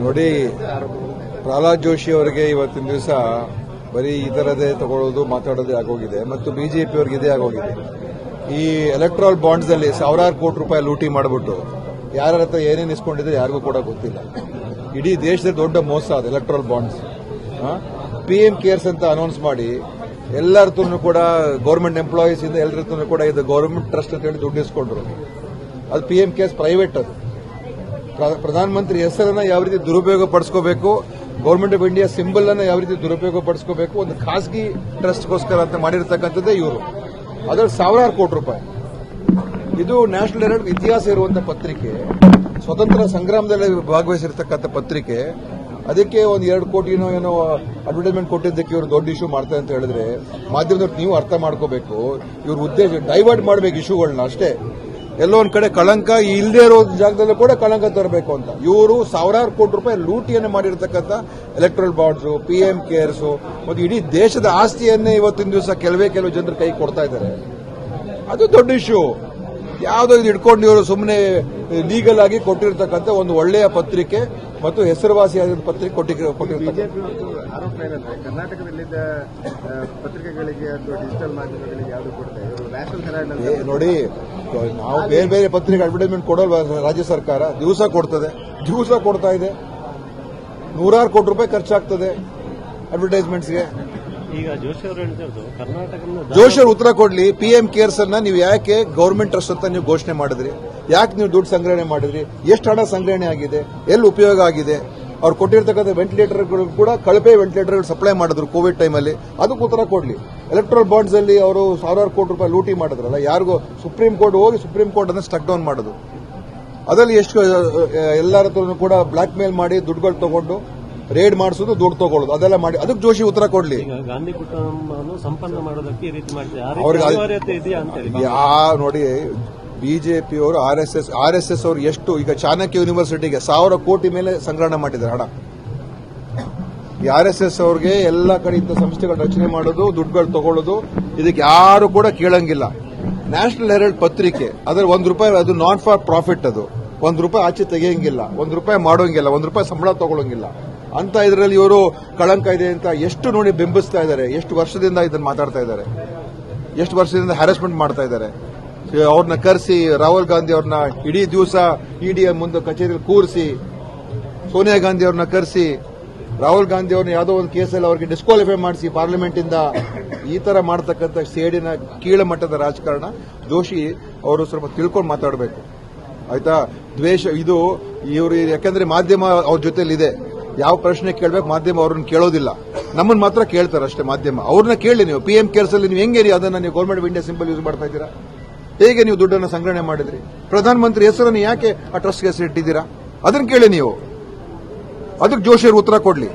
ನೋಡಿ, ಪ್ರಹ್ಲಾದ್ ಜೋಶಿ ಅವರಿಗೆ ಇವತ್ತಿನ ದಿವಸ ಬರೀ ಈ ತರದೇ ತಗೊಳ್ಳೋದು ಮಾತಾಡೋದೇ ಆಗೋಗಿದೆ ಮತ್ತು ಬಿಜೆಪಿ ಅವರಿಗೆ ಇದೇ ಆಗೋಗಿದೆ. ಈ ಎಲೆಕ್ಟ್ರಲ್ ಬಾಂಡ್ಸ್ ಅಲ್ಲಿ ಸಾವಿರಾರು ಕೋಟಿ ರೂಪಾಯಿ ಲೂಟಿ ಮಾಡಿಬಿಟ್ಟು ಯಾರ ಹತ್ರ ಏನೇನು ಇಸ್ಕೊಂಡಿದ್ರೆ ಯಾರಿಗೂ ಕೂಡ ಗೊತ್ತಿಲ್ಲ. ಇಡೀ ದೇಶದ ದೊಡ್ಡ ಮೋಸ ಅದು ಎಲೆಕ್ಟ್ರಲ್ ಬಾಂಡ್ಸ್. PM ಕೇರ್ಸ್ ಅಂತ ಅನೌನ್ಸ್ ಮಾಡಿ ಎಲ್ಲರ ಕೂಡ ಗೌರ್ಮೆಂಟ್ ಎಂಪ್ಲಾಯೀಸ್ ಇಂದ ಎಲ್ಲರ ಕೂಡ ಇದು ಗೌರ್ಮೆಂಟ್ ಟ್ರಸ್ಟ್ ಅಂತ ಹೇಳಿ ದುಡ್ಡು ಇಸ್ಕೊಂಡ್ರು. ಅದು PM ಕೇರ್ಸ್ ಪ್ರೈವೇಟ್. ಅದು ಪ್ರಧಾನಮಂತ್ರಿ ಹೆಸರನ್ನ ಯಾವ ರೀತಿ ದುರುಪಯೋಗ ಪಡಿಸ್ಕೋಬೇಕು, ಗೌರ್ಮೆಂಟ್ ಆಫ್ ಇಂಡಿಯಾ ಸಿಂಬಲ್ ಅನ್ನ ಯಾವ ರೀತಿ ದುರುಪಯೋಗ ಪಡಿಸ್ಕೋಬೇಕು, ಒಂದು ಖಾಸಗಿ ಟ್ರಸ್ಟ್ಗೋಸ್ಕರ ಅಂತ ಮಾಡಿರ್ತಕ್ಕಂಥದ್ದೇ ಇವರು. ಅದರಲ್ಲಿ ಸಾವಿರಾರು ಕೋಟಿ ರೂಪಾಯಿ. ಇದು ನ್ಯಾಷನಲ್ ಹೆರಾಲ್ಡ್ ಇತಿಹಾಸ ಇರುವಂತಹ ಪತ್ರಿಕೆ, ಸ್ವತಂತ್ರ ಸಂಗ್ರಾಮದಲ್ಲಿ ಭಾಗವಹಿಸಿರ್ತಕ್ಕಂಥ ಪತ್ರಿಕೆ. ಅದಕ್ಕೆ ಒಂದು 2 ಕೋಟಿನೋ ಏನೋ ಅಡ್ವರ್ಟೈಸ್ಮೆಂಟ್ ಕೊಟ್ಟಿದ್ದಕ್ಕೆ ಇವರು ದೊಡ್ಡ ಇಶ್ಯೂ ಮಾಡ್ತಾರೆ ಅಂತ ಹೇಳಿದ್ರೆ ಮಾಧ್ಯಮದವ್ರು ನೀವು ಅರ್ಥ ಮಾಡ್ಕೋಬೇಕು. ಇವ್ರ ಉದ್ದೇಶ ಡೈವರ್ಟ್ ಮಾಡಬೇಕು ಇಶ್ಯೂಗಳನ್ನ ಅಷ್ಟೇ. ಎಲ್ಲೋ ಒಂದ್ ಕಡೆ ಕಳಂಕ ಇಲ್ಲದೆ ಇರೋ ಜಾಗದಲ್ಲೂ ಕೂಡ ಕಳಂಕ ತರಬೇಕು ಅಂತ ಇವರು ಸಾವಿರಾರು ಕೋಟಿ ರೂಪಾಯಿ ಲೂಟಿಯನ್ನು ಮಾಡಿರ್ತಕ್ಕಂಥ ಎಲೆಕ್ಟ್ರಲ್ ಬಾಂಡ್ಸ್, PM ಕೇರ್ಸ್ ಮತ್ತು ಇಡೀ ದೇಶದ ಆಸ್ತಿಯನ್ನೇ ಇವತ್ತಿನ ದಿವಸ ಕೆಲವು ಜನರ ಕೈ ಕೊಡ್ತಾ ಇದ್ದಾರೆ. ಅದು ದೊಡ್ಡ ಇಶ್ಯೂ. ಯಾವುದೋ ಇದು ಇಟ್ಕೊಂಡು ಇವರು ಸುಮ್ಮನೆ ಲೀಗಲ್ ಆಗಿ ಕೊಟ್ಟಿರ್ತಕ್ಕಂಥ ಒಂದು ಒಳ್ಳೆಯ ಪತ್ರಿಕೆ ಮತ್ತು ಹೆಸರುವಾಸಿಯಾದ ಪತ್ರಿಕೆ ಕೊಟ್ಟಿರ್ತಾರೆ. ಆರೋಪ ಏನಂದ್ರೆ ಕರ್ನಾಟಕದಲ್ಲಿದ್ದ ಪತ್ರಿಕೆಗಳಿಗೆ ಅಥವಾ ಡಿಜಿಟಲ್ ಮಾಧ್ಯಮಗಳಿಗೆ ಯಾವುದು ಕೊಡ್ತಾರೆ ನ್ಯಾಷನಲ್ ಹೆರಾಲ್ಡ್. ನೋಡಿ, ನಾವು ಬೇರೆ ಬೇರೆ ಪತ್ರಿಕೆ ಅಡ್ವರ್ಟೈಸ್ಮೆಂಟ್ ಕೊಡೋಲ್ವಾ ರಾಜ್ಯ ಸರ್ಕಾರ? ದಿವಸ ಕೊಡ್ತಾ ಇದೆ. ನೂರಾರು ಕೋಟಿ ರೂಪಾಯಿ ಖರ್ಚಾಗ್ತದೆ ಅಡ್ವರ್ಟೈಸ್ಮೆಂಟ್ಸ್ಗೆ. ಈಗ ಜೋಶಿ ಅವರು ಹೇಳಿದ್ರು ಕರ್ನಾಟಕ ಜೋಶಿ ಅವರು ಉತ್ತರ ಕೊಡ್ಲಿ. PM ಕೇರ್ಸ್ ಅನ್ನ ನೀವು ಯಾಕೆ ಗೌರ್ಮೆಂಟ್ ಟ್ರಸ್ಟ್ ಅಂತ ನೀವು ಘೋಷಣೆ ಮಾಡಿದ್ರಿ? ಯಾಕೆ ನೀವು ದುಡ್ಡು ಸಂಗ್ರಹಣೆ ಮಾಡಿದ್ರಿ? ಎಷ್ಟು ಹಣ ಸಂಗ್ರಹಣೆ ಆಗಿದೆ? ಎಲ್ಲಿ ಉಪಯೋಗ ಆಗಿದೆ? ಅವ್ರು ಕೊಟ್ಟಿರ್ತಕ್ಕಂಥ ವೆಂಟಿಲೇಟರ್ಗಳು ಕೂಡ ಕಳಪೆ ವೆಂಟಿಲೇಟರ್ಗಳು ಸಪ್ಲೈ ಮಾಡಿದ್ರು ಕೋವಿಡ್ ಟೈಮಲ್ಲಿ. ಅದಕ್ಕೆ ಉತ್ತರ ಕೊಡ್ಲಿ. ಎಲೆಕ್ಟ್ರಲ್ ಬಾಂಡ್ಸ್ ಅಲ್ಲಿ ಅವರು ಸಾವಿರಾರು ಕೋಟಿ ರೂಪಾಯಿ ಲೂಟಿ ಮಾಡಿದ್ರಲ್ಲ, ಯಾರಿಗೂ ಸುಪ್ರೀಂ ಕೋರ್ಟ್ ಅನ್ನು ಸ್ಟಕ್ ಡೌನ್ ಮಾಡೋದು. ಅದರಲ್ಲಿ ಎಷ್ಟು ಎಲ್ಲರ ಹತ್ರ ಕೂಡ ಬ್ಲಾಕ್ ಮೇಲ್ ಮಾಡಿ ದುಡ್ಡುಗಳು ತಗೊಂಡು ರೇಡ್ ಮಾಡಿಸೋದು, ದುಡ್ಡು ತಗೊಳ್ಳೋದು, ಅದೆಲ್ಲ ಮಾಡಿ. ಅದಕ್ಕೆ ಜೋಶಿ ಉತ್ತರ ಕೊಡ್ಲಿ. ಗಾಂಧಿ ಕುಟುಂಬವನ್ನು ಸಂಪನ್ನ ಮಾಡೋದಕ್ಕೆ ಈ ರೀತಿ ಮಾಡಿದ್ದಾರೆ. ನೋಡಿ, ಬಿಜೆಪಿಯವರು RSS ಅವರು ಎಷ್ಟು ಈಗ ಚಾಣಕ್ಯ ಯೂನಿವರ್ಸಿಟಿಗೆ 1000 ಕೋಟಿ ಮೇಲೆ ಸಂಗ್ರಹಣೆ ಮಾಡಿದ್ದಾರೆ ಹಣ. ಈ RSS ಅವ್ರಿಗೆ ಎಲ್ಲ ಕಡೆ ಇಂಥ ಸಂಸ್ಥೆಗಳ ರಚನೆ ಮಾಡೋದು, ದುಡ್ಡುಗಳು ತಗೊಳ್ಳೋದು, ಇದಕ್ಕೆ ಯಾರು ಕೂಡ ಕೇಳಂಗಿಲ್ಲ. ನ್ಯಾಷನಲ್ ಹೆರಾಲ್ಡ್ ಪತ್ರಿಕೆ ಅದರ ₹1 ಅದು ನಾಟ್ ಫಾರ್ ಪ್ರಾಫಿಟ್. ಅದು ₹1 ಆಚೆ ತೆಗೆಯಂಗಿಲ್ಲ, ₹1 ಮಾಡೋಂಗಿಲ್ಲ, ₹1 ಸಂಬಳ ತಗೊಳ್ಳಂಗಿಲ್ಲ ಅಂತ ಇದರಲ್ಲಿ ಇವರು ಕಳಂಕ ಇದೆ ಅಂತ ಎಷ್ಟು ನೋಡಿ ಬೆಂಬಲಿಸ್ತಾ ಇದ್ದಾರೆ. ಎಷ್ಟು ವರ್ಷದಿಂದ ಇದನ್ನು ಮಾತಾಡ್ತಾ ಇದ್ದಾರೆ, ಎಷ್ಟು ವರ್ಷದಿಂದ ಹ್ಯಾರಾಸ್ಮೆಂಟ್ ಮಾಡ್ತಾ ಇದ್ದಾರೆ. ಅವ್ರನ್ನ ಕರೆಸಿ ರಾಹುಲ್ ಗಾಂಧಿ ಅವ್ರನ್ನ ಇಡೀ ದಿವಸ ED ಮುಂದೆ ಕಚೇರಿಯಲ್ಲಿ ಕೂರಿಸಿ, ಸೋನಿಯಾ ಗಾಂಧಿ ಅವ್ರನ್ನ ಕರೆಸಿ, ರಾಹುಲ್ ಗಾಂಧಿ ಅವ್ರನ್ನ ಯಾವುದೋ ಒಂದು ಕೇಸಲ್ಲಿ ಅವ್ರಿಗೆ ಡಿಸ್ಕ್ವಾಲಿಫೈ ಮಾಡಿಸಿ ಪಾರ್ಲಿಮೆಂಟ್ ಇಂದ. ಈ ತರ ಮಾಡತಕ್ಕಂಥ ಸೇಡಿನ ಕೀಳಮಟ್ಟದ ರಾಜಕಾರಣ ಜೋಶಿ ಅವರು ಸ್ವಲ್ಪ ತಿಳ್ಕೊಂಡು ಮಾತಾಡಬೇಕು, ಆಯ್ತಾ? ದ್ವೇಷ ಇದು ಇವರು, ಯಾಕಂದ್ರೆ ಮಾಧ್ಯಮ ಅವ್ರ ಜೊತೆಲಿದೆ. ಯಾವ ಪ್ರಶ್ನೆ ಕೇಳಬೇಕು ಮಾಧ್ಯಮ ಅವ್ರನ್ನ ಕೇಳೋದಿಲ್ಲ, ನಮ್ಮನ್ನ ಮಾತ್ರ ಕೇಳ್ತಾರೆ ಅಷ್ಟೇ ಮಾಧ್ಯಮ. ಅವ್ರನ್ನ ಕೇಳಿ ನೀವು PM ಕೇರ್ಸ್ ಅಲ್ಲಿ ನೀವು ಹೆಂಗೆ ಅದನ್ನ ನೀವು government of India symbol use ಮಾಡ್ತಾ ಇದ್ದೀರಾ? ಹೇಗೆ ನೀವು ದುಡ್ಡನ್ನು ಸಂಗ್ರಹಣೆ ಮಾಡಿದ್ರಿ? ಪ್ರಧಾನಮಂತ್ರಿ ಹೆಸರನ್ನು ಯಾಕೆ ಆ ಟ್ರಸ್ಟ್ಗೆ ಹೆಸರಿಟ್ಟಿದ್ದೀರಾ? ಅದನ್ನ ಕೇಳಿ ನೀವು. ಅದಕ್ಕೆ ಜೋಶಿ ಅವರು ಉತ್ತರ ಕೊಡ್ಲಿ.